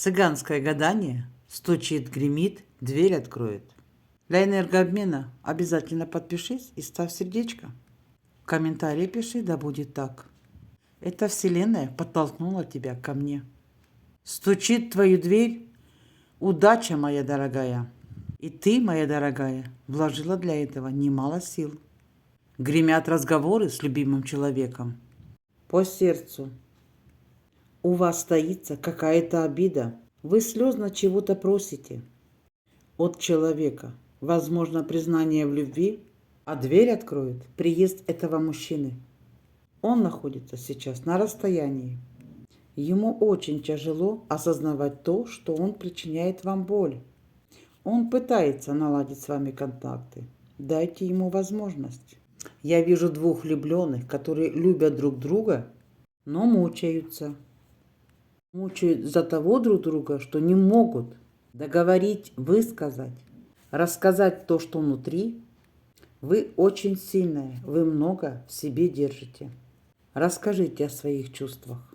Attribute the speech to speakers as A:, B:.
A: Цыганское гадание. Стучит, гремит, дверь откроет. Для энергообмена обязательно подпишись и ставь сердечко. В комментарии пиши, да будет так. Эта вселенная подтолкнула тебя ко мне. Стучит в твою дверь удача, моя дорогая. И ты, моя дорогая, вложила для этого немало сил. Гремят разговоры с любимым человеком. По сердцу. У вас таится какая-то обида. Вы слезно чего-то просите от человека. Возможно, признание в любви, а дверь откроет приезд этого мужчины. Он находится сейчас на расстоянии. Ему очень тяжело осознавать то, что он причиняет вам боль. Он пытается наладить с вами контакты. Дайте ему возможность. Я вижу двух влюбленных, которые любят друг друга, но мучаются. Мучают за того друг друга, что не могут договорить, высказать, рассказать то, что внутри. Вы очень сильная, вы много в себе держите. Расскажите о своих чувствах.